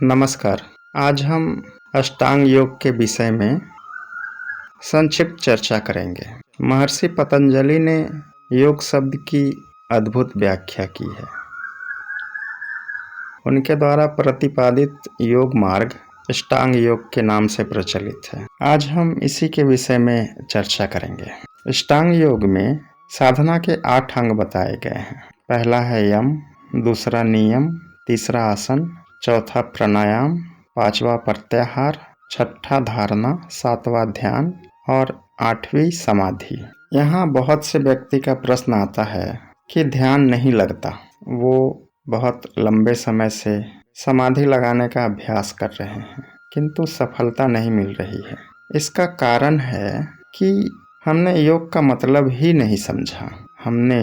नमस्कार। आज हम अष्टांग योग के विषय में संक्षिप्त चर्चा करेंगे। महर्षि पतंजलि ने योग शब्द की अद्भुत व्याख्या की है। उनके द्वारा प्रतिपादित योग मार्ग अष्टांग योग के नाम से प्रचलित है। आज हम इसी के विषय में चर्चा करेंगे। अष्टांग योग में साधना के 8 अंग बताए गए हैं। पहला है यम, दूसरा नियम, तीसरा आसन, चौथा प्राणायाम, पांचवा प्रत्याहार, छठा धारणा, सातवां ध्यान और 8वीं समाधि। यहाँ बहुत से व्यक्ति का प्रश्न आता है कि ध्यान नहीं लगता। वो बहुत लंबे समय से समाधि लगाने का अभ्यास कर रहे हैं किंतु सफलता नहीं मिल रही है। इसका कारण है कि हमने योग का मतलब ही नहीं समझा। हमने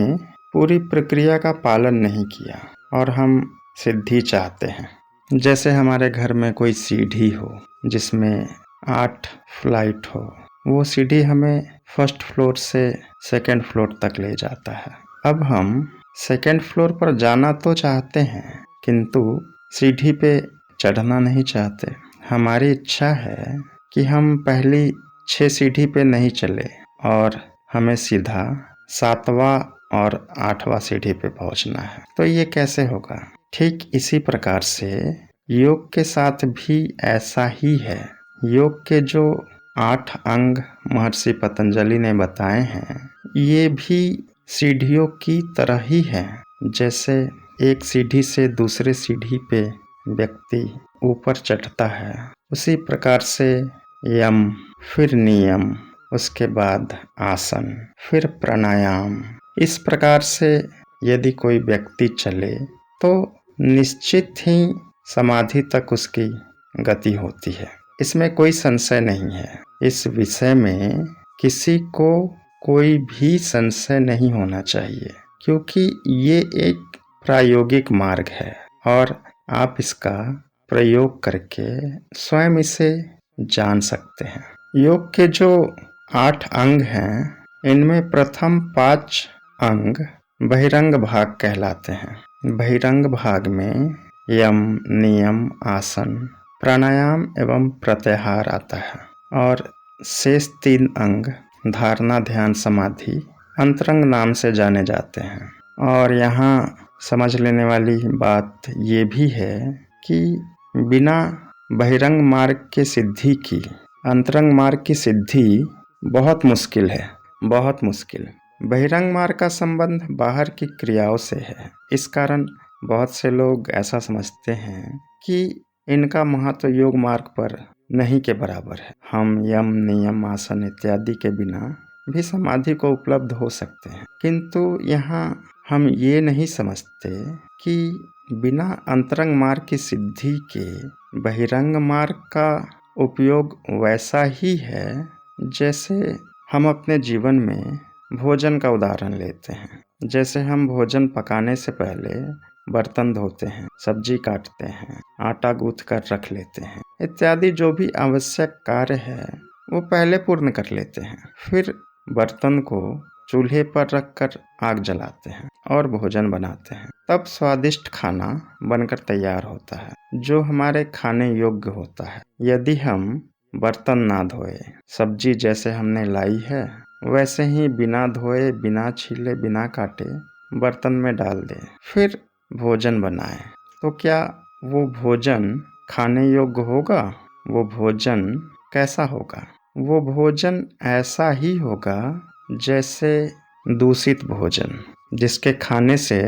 पूरी प्रक्रिया का पालन नहीं किया और हम सिद्धि चाहते हैं। जैसे हमारे घर में कोई सीढ़ी हो जिसमें 8 फ्लाइट हो, वो सीढ़ी हमें फर्स्ट फ्लोर से सेकंड फ्लोर तक ले जाता है। अब हम सेकंड फ्लोर पर जाना तो चाहते हैं किंतु सीढ़ी पे चढ़ना नहीं चाहते। हमारी इच्छा है कि हम पहली 6 सीढ़ी पे नहीं चले और हमें सीधा 7वां और 8वां सीढ़ी पे पहुंचना है। तो ये कैसे होगा? ठीक इसी प्रकार से योग के साथ भी ऐसा ही है। योग के जो 8 अंग महर्षि पतंजलि ने बताए हैं, ये भी सीढ़ियों की तरह ही है। जैसे एक सीढ़ी से दूसरे सीढ़ी पे व्यक्ति ऊपर चढ़ता है, उसी प्रकार से यम, फिर नियम, उसके बाद आसन, फिर प्राणायाम। इस प्रकार से यदि कोई व्यक्ति चले तो निश्चित ही समाधि तक उसकी गति होती है। इसमें कोई संशय नहीं है। इस विषय में किसी को कोई भी संशय नहीं होना चाहिए क्योंकि ये एक प्रायोगिक मार्ग है और आप इसका प्रयोग करके स्वयं इसे जान सकते हैं। योग के जो 8 अंग हैं, इनमें प्रथम 5 अंग बहिरंग भाग कहलाते हैं। बहिरंग भाग में यम, नियम, आसन, प्राणायाम एवं प्रत्याहार आता है और शेष 3 अंग धारणा, ध्यान, समाधि अंतरंग नाम से जाने जाते हैं। और यहाँ समझ लेने वाली बात ये भी है कि बिना बहिरंग मार्ग की सिद्धि की अंतरंग मार्ग की सिद्धि बहुत मुश्किल है, बहुत मुश्किल। बहिरंग मार्ग का संबंध बाहर की क्रियाओं से है। इस कारण बहुत से लोग ऐसा समझते हैं कि इनका महत्व योग मार्ग पर नहीं के बराबर है। हम यम, नियम, आसन इत्यादि के बिना भी समाधि को उपलब्ध हो सकते हैं, किंतु यहाँ हम ये नहीं समझते कि बिना अंतरंग मार्ग की सिद्धि के बहिरंग मार्ग का उपयोग वैसा ही है जैसे हम अपने जीवन में भोजन का उदाहरण लेते हैं। जैसे हम भोजन पकाने से पहले बर्तन धोते हैं, सब्जी काटते हैं, आटा गूंथ कर रख लेते हैं इत्यादि जो भी आवश्यक कार्य है वो पहले पूर्ण कर लेते हैं। फिर बर्तन को चूल्हे पर रखकर आग जलाते हैं और भोजन बनाते हैं। तब स्वादिष्ट खाना बनकर तैयार होता है जो हमारे खाने योग्य होता है। यदि हम बर्तन ना धोए, सब्जी जैसे हमने लाई है वैसे ही बिना धोए, बिना छीले, बिना काटे बर्तन में डाल दें, फिर भोजन बनाएं, तो क्या वो भोजन खाने योग्य होगा? वो भोजन कैसा होगा? वो भोजन ऐसा ही होगा जैसे दूषित भोजन, जिसके खाने से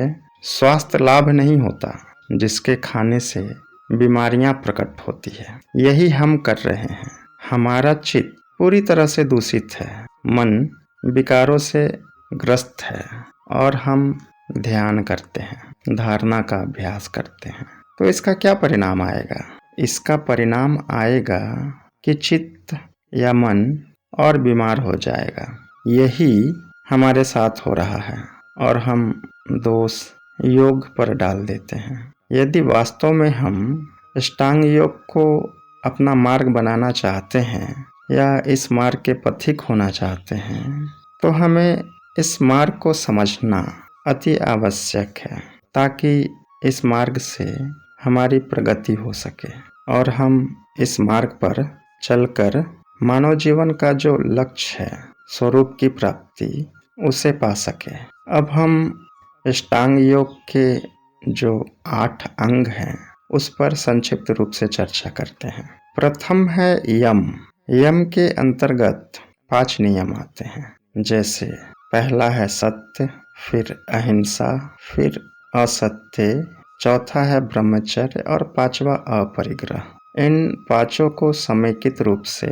स्वास्थ्य लाभ नहीं होता, जिसके खाने से बीमारियां प्रकट होती है। यही हम कर रहे हैं। हमारा चित्त पूरी तरह से दूषित है, मन विकारों से ग्रस्त है और हम ध्यान करते हैं, धारणा का अभ्यास करते हैं। तो इसका क्या परिणाम आएगा? इसका परिणाम आएगा कि चित्त या मन और बीमार हो जाएगा। यही हमारे साथ हो रहा है और हम दोष योग पर डाल देते हैं। यदि वास्तव में हम अष्टांग योग को अपना मार्ग बनाना चाहते हैं या इस मार्ग के पथिक होना चाहते हैं तो हमें इस मार्ग को समझना अति आवश्यक है ताकि इस मार्ग से हमारी प्रगति हो सके और हम इस मार्ग पर चलकर मानव जीवन का जो लक्ष्य है, स्वरूप की प्राप्ति, उसे पा सके। अब हम अष्टांग योग के जो 8 अंग हैं उस पर संक्षिप्त रूप से चर्चा करते हैं। प्रथम है यम। यम के अंतर्गत 5 नियम आते हैं, जैसे पहला है सत्य, फिर अहिंसा, फिर असत्य, चौथा है ब्रह्मचर्य और 5वां अपरिग्रह। इन 5 को समेकित रूप से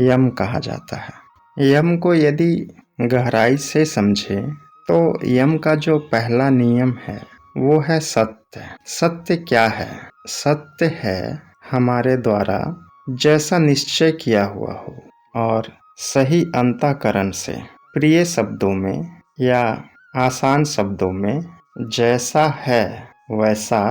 यम कहा जाता है। यम को यदि गहराई से समझे तो यम का जो पहला नियम है वो है सत्य। सत्य क्या है? सत्य है हमारे द्वारा जैसा निश्चय किया हुआ हो और सही अंतःकरण से प्रिय शब्दों में या आसान शब्दों में जैसा है वैसा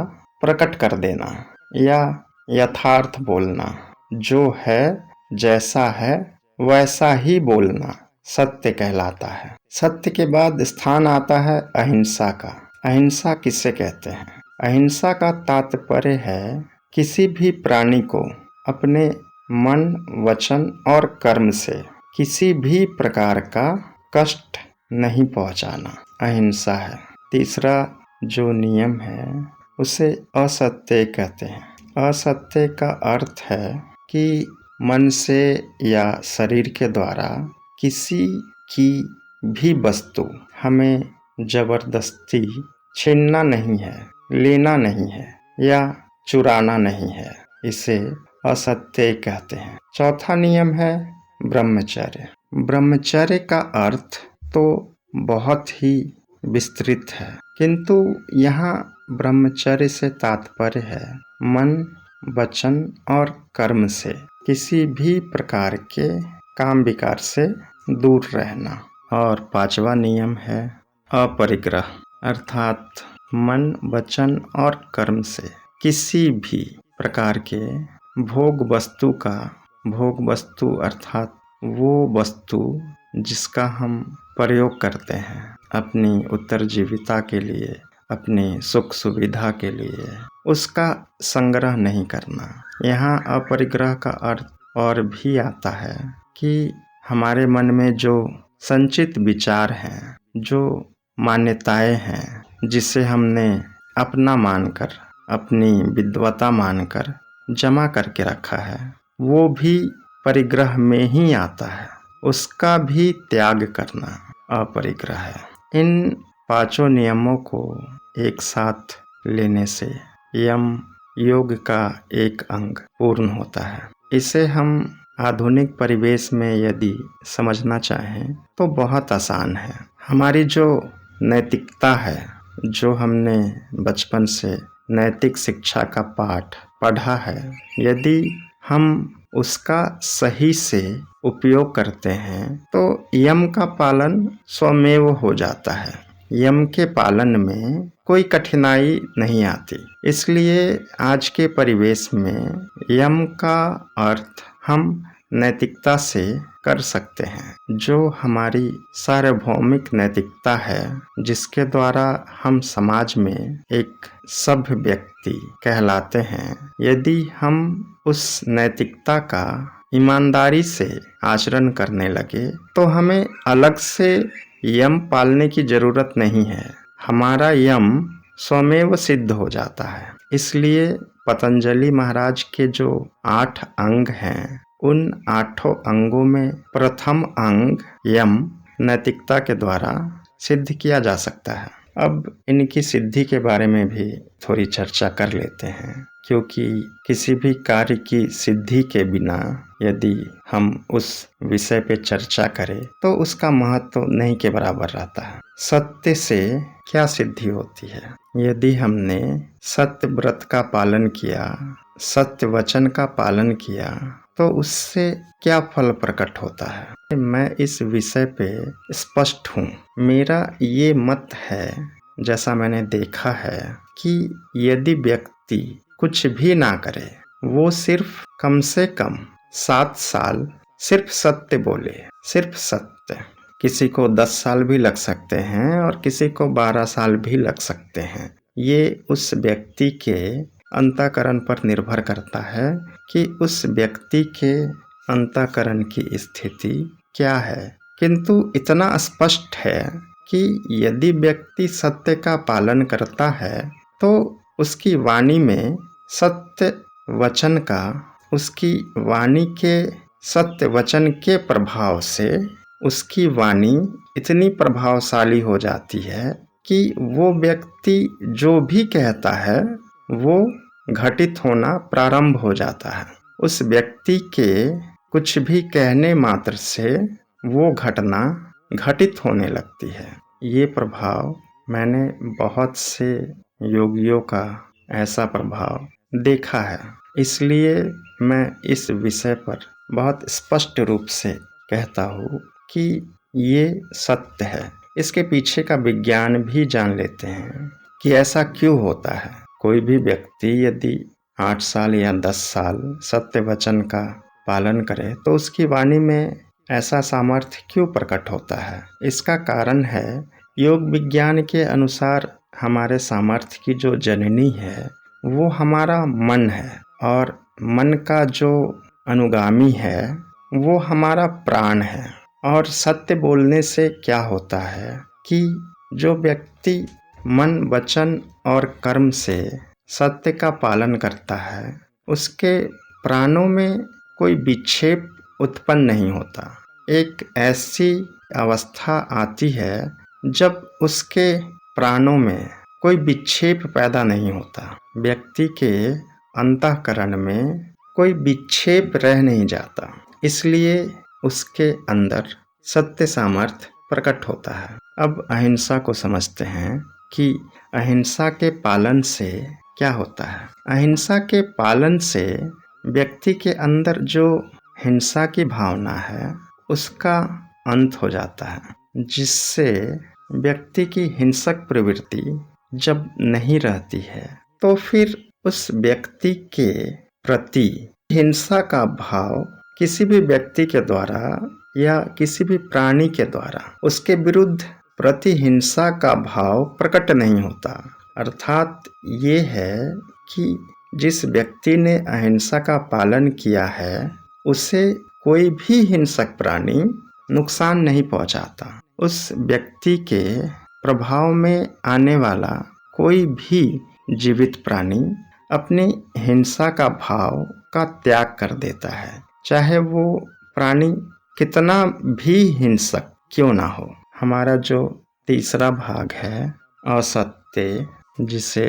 प्रकट कर देना या यथार्थ बोलना। जो है जैसा है वैसा ही बोलना सत्य कहलाता है। सत्य के बाद स्थान आता है अहिंसा का। अहिंसा किसे कहते हैं? अहिंसा का तात्पर्य है किसी भी प्राणी को अपने मन, वचन और कर्म से किसी भी प्रकार का कष्ट नहीं पहुंचाना अहिंसा है। तीसरा जो नियम है उसे असत्य कहते हैं। असत्य का अर्थ है कि मन से या शरीर के द्वारा किसी की भी वस्तु हमें जबरदस्ती छीनना नहीं है, लेना नहीं है या चुराना नहीं है। इसे असत्य कहते हैं। चौथा नियम है ब्रह्मचर्य। ब्रह्मचर्य का अर्थ तो बहुत ही विस्तृत है, किंतु यहाँ ब्रह्मचर्य से तात्पर्य है मन, वचन और कर्म से किसी भी प्रकार के काम विकार से दूर रहना। और 5वां नियम है अपरिग्रह, अर्थात मन, वचन और कर्म से किसी भी प्रकार के भोग वस्तु अर्थात वो वस्तु जिसका हम प्रयोग करते हैं अपनी उत्तरजीविता के लिए, अपनी सुख सुविधा के लिए, उसका संग्रह नहीं करना। यहाँ अपरिग्रह का अर्थ और भी आता है कि हमारे मन में जो संचित विचार हैं, जो मान्यताएं हैं, जिसे हमने अपना मानकर, अपनी विद्वता मानकर जमा करके रखा है, वो भी परिग्रह में ही आता है। उसका भी त्याग करना अपरिग्रह है। इन 5 नियमों को एक साथ लेने से यम योग का एक अंग पूर्ण होता है। इसे हम आधुनिक परिवेश में यदि समझना चाहें तो बहुत आसान है। हमारी जो नैतिकता है, जो हमने बचपन से नैतिक शिक्षा का पाठ पढ़ा है, यदि हम उसका सही से उपयोग करते हैं तो यम का पालन स्वमेव हो जाता है। यम के पालन में कोई कठिनाई नहीं आती। इसलिए आज के परिवेश में यम का अर्थ हम नैतिकता से कर सकते हैं, जो हमारी सार्वभौमिक नैतिकता है, जिसके द्वारा हम समाज में एक सभ्य व्यक्ति कहलाते हैं। यदि हम उस नैतिकता का ईमानदारी से आचरण करने लगे तो हमें अलग से यम पालने की जरूरत नहीं है। हमारा यम स्वमेव सिद्ध हो जाता है। इसलिए पतंजलि महाराज के जो 8 अंग हैं, उन 8 अंगों में प्रथम अंग यम नैतिकता के द्वारा सिद्ध किया जा सकता है। अब इनकी सिद्धि के बारे में भी थोड़ी चर्चा कर लेते हैं, क्योंकि किसी भी कार्य की सिद्धि के बिना यदि हम उस विषय पे चर्चा करें तो उसका महत्व नहीं के बराबर रहता है। सत्य से क्या सिद्धि होती है? यदि हमने सत्य व्रत का पालन किया, सत्य वचन का पालन किया, तो उससे क्या फल प्रकट होता है? मैं इस विषय पे स्पष्ट हूँ। मेरा ये मत है, जैसा मैंने देखा है, कि यदि व्यक्ति कुछ भी ना करे, वो सिर्फ कम से कम 7 साल सिर्फ सत्य बोले, सिर्फ सत्य। किसी को 10 साल भी लग सकते हैं और किसी को 12 साल भी लग सकते हैं। ये उस व्यक्ति के अंतःकरण पर निर्भर करता है कि उस व्यक्ति के अंतःकरण की स्थिति क्या है। किंतु इतना स्पष्ट है कि यदि व्यक्ति सत्य का पालन करता है तो उसकी वाणी में सत्य वचन का, उसकी वाणी के सत्य वचन के प्रभाव से उसकी वाणी इतनी प्रभावशाली हो जाती है कि वो व्यक्ति जो भी कहता है वो घटित होना प्रारंभ हो जाता है। उस व्यक्ति के कुछ भी कहने मात्र से वो घटना घटित होने लगती है। ये प्रभाव मैंने बहुत से योगियों का ऐसा प्रभाव देखा है, इसलिए मैं इस विषय पर बहुत स्पष्ट रूप से कहता हूँ कि ये सत्य है। इसके पीछे का विज्ञान भी जान लेते हैं कि ऐसा क्यों होता है। कोई भी व्यक्ति यदि 8 साल या 10 साल सत्य वचन का पालन करे तो उसकी वाणी में ऐसा सामर्थ्य क्यों प्रकट होता है। इसका कारण है योग विज्ञान के अनुसार हमारे सामर्थ्य की जो जननी है वो हमारा मन है, और मन का जो अनुगामी है वो हमारा प्राण है। और सत्य बोलने से क्या होता है कि जो व्यक्ति मन, वचन और कर्म से सत्य का पालन करता है उसके प्राणों में कोई विक्षेप उत्पन्न नहीं होता। एक ऐसी अवस्था आती है जब उसके प्राणों में कोई विक्षेप पैदा नहीं होता। व्यक्ति के अंतःकरण में कोई विक्षेप रह नहीं जाता, इसलिए उसके अंदर सत्य सामर्थ्य प्रकट होता है। अब अहिंसा को समझते हैं कि अहिंसा के पालन से क्या होता है। अहिंसा के पालन से व्यक्ति के अंदर जो हिंसा की भावना है उसका अंत हो जाता है, जिससे व्यक्ति की हिंसक प्रवृत्ति जब नहीं रहती है तो फिर उस व्यक्ति के प्रति हिंसा का भाव किसी भी व्यक्ति के द्वारा या किसी भी प्राणी के द्वारा उसके विरुद्ध प्रतिहिंसा का भाव प्रकट नहीं होता। अर्थात ये है कि जिस व्यक्ति ने अहिंसा का पालन किया है उसे कोई भी हिंसक प्राणी नुकसान नहीं पहुंचाता। उस व्यक्ति के प्रभाव में आने वाला कोई भी जीवित प्राणी अपनी हिंसा का भाव का त्याग कर देता है, चाहे वो प्राणी कितना भी हिंसक क्यों ना हो। हमारा जो तीसरा भाग है असत्य, जिसे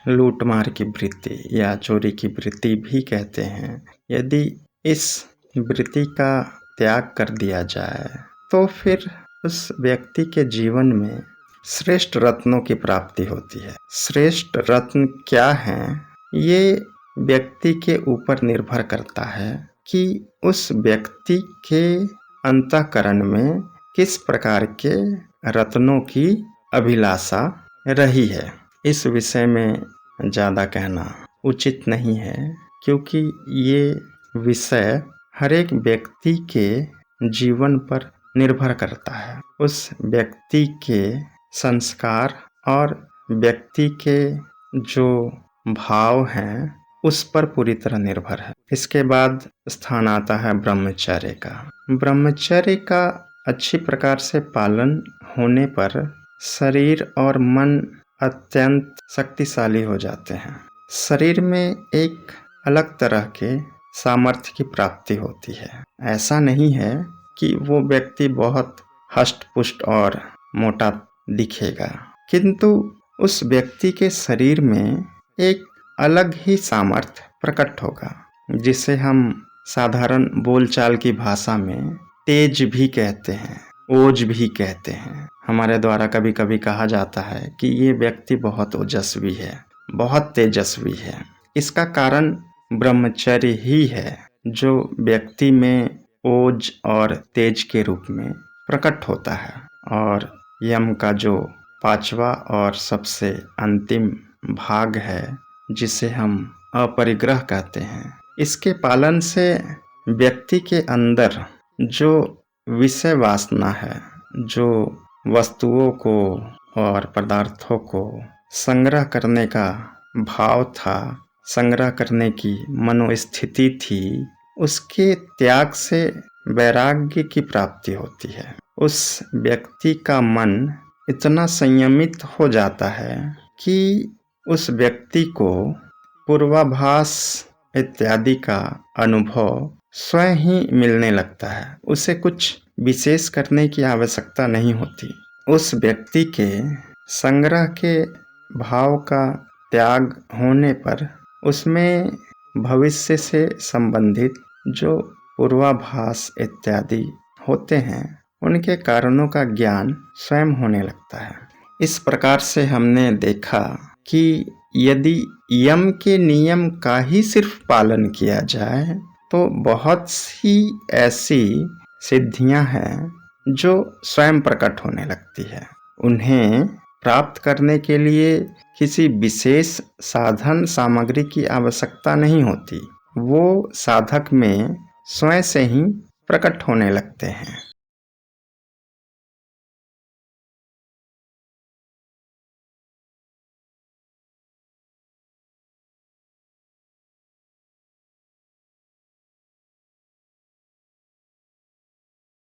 लूटमार की वृत्ति या चोरी की वृत्ति भी कहते हैं, यदि इस वृत्ति का त्याग कर दिया जाए तो फिर उस व्यक्ति के जीवन में श्रेष्ठ रत्नों की प्राप्ति होती है। श्रेष्ठ रत्न क्या हैं, ये व्यक्ति के ऊपर निर्भर करता है कि उस व्यक्ति के अंतःकरण में किस प्रकार के रत्नों की अभिलाषा रही है। इस विषय में ज़्यादा कहना उचित नहीं है, क्योंकि ये विषय हर एक व्यक्ति के जीवन पर निर्भर करता है। उस व्यक्ति के संस्कार और व्यक्ति के जो भाव हैं उस पर पूरी तरह निर्भर है। इसके बाद स्थान आता है ब्रह्मचर्य का। ब्रह्मचर्य का अच्छी प्रकार से पालन होने पर शरीर और मन अत्यंत शक्तिशाली हो जाते हैं। शरीर में एक अलग तरह के सामर्थ्य की प्राप्ति होती है। ऐसा नहीं है कि वो व्यक्ति बहुत हष्ट-पुष्ट और मोटा दिखेगा, किंतु उस व्यक्ति के शरीर में एक अलग ही सामर्थ्य प्रकट होगा, जिसे हम साधारण बोलचाल की भाषा में तेज भी कहते हैं, ओज भी कहते हैं। हमारे द्वारा कभी कभी कहा जाता है कि ये व्यक्ति बहुत ओजस्वी है, बहुत तेजस्वी है। इसका कारण ब्रह्मचर्य ही है, जो व्यक्ति में ओज और तेज के रूप में प्रकट होता है। और यम का जो 5वां और सबसे अंतिम भाग है, जिसे हम अपरिग्रह कहते हैं, इसके पालन से व्यक्ति के अंदर जो विषय वासना है, जो वस्तुओं को और पदार्थों को संग्रह करने का भाव था, संग्रह करने की मनोस्थिति थी, उसके त्याग से वैराग्य की प्राप्ति होती है। उस व्यक्ति का मन इतना संयमित हो जाता है कि उस व्यक्ति को पूर्वाभास इत्यादि का अनुभव स्वयं ही मिलने लगता है। उसे कुछ विशेष करने की आवश्यकता नहीं होती। उस व्यक्ति के संग्रह के भाव का त्याग होने पर उसमें भविष्य से संबंधित जो पूर्वाभास इत्यादि होते हैं, उनके कारणों का ज्ञान स्वयं होने लगता है। इस प्रकार से हमने देखा कि यदि यम के नियम का ही सिर्फ पालन किया जाए तो बहुत सी ऐसी सिद्धियां हैं जो स्वयं प्रकट होने लगती है। उन्हें प्राप्त करने के लिए किसी विशेष साधन सामग्री की आवश्यकता नहीं होती। वो साधक में स्वयं से ही प्रकट होने लगते हैं।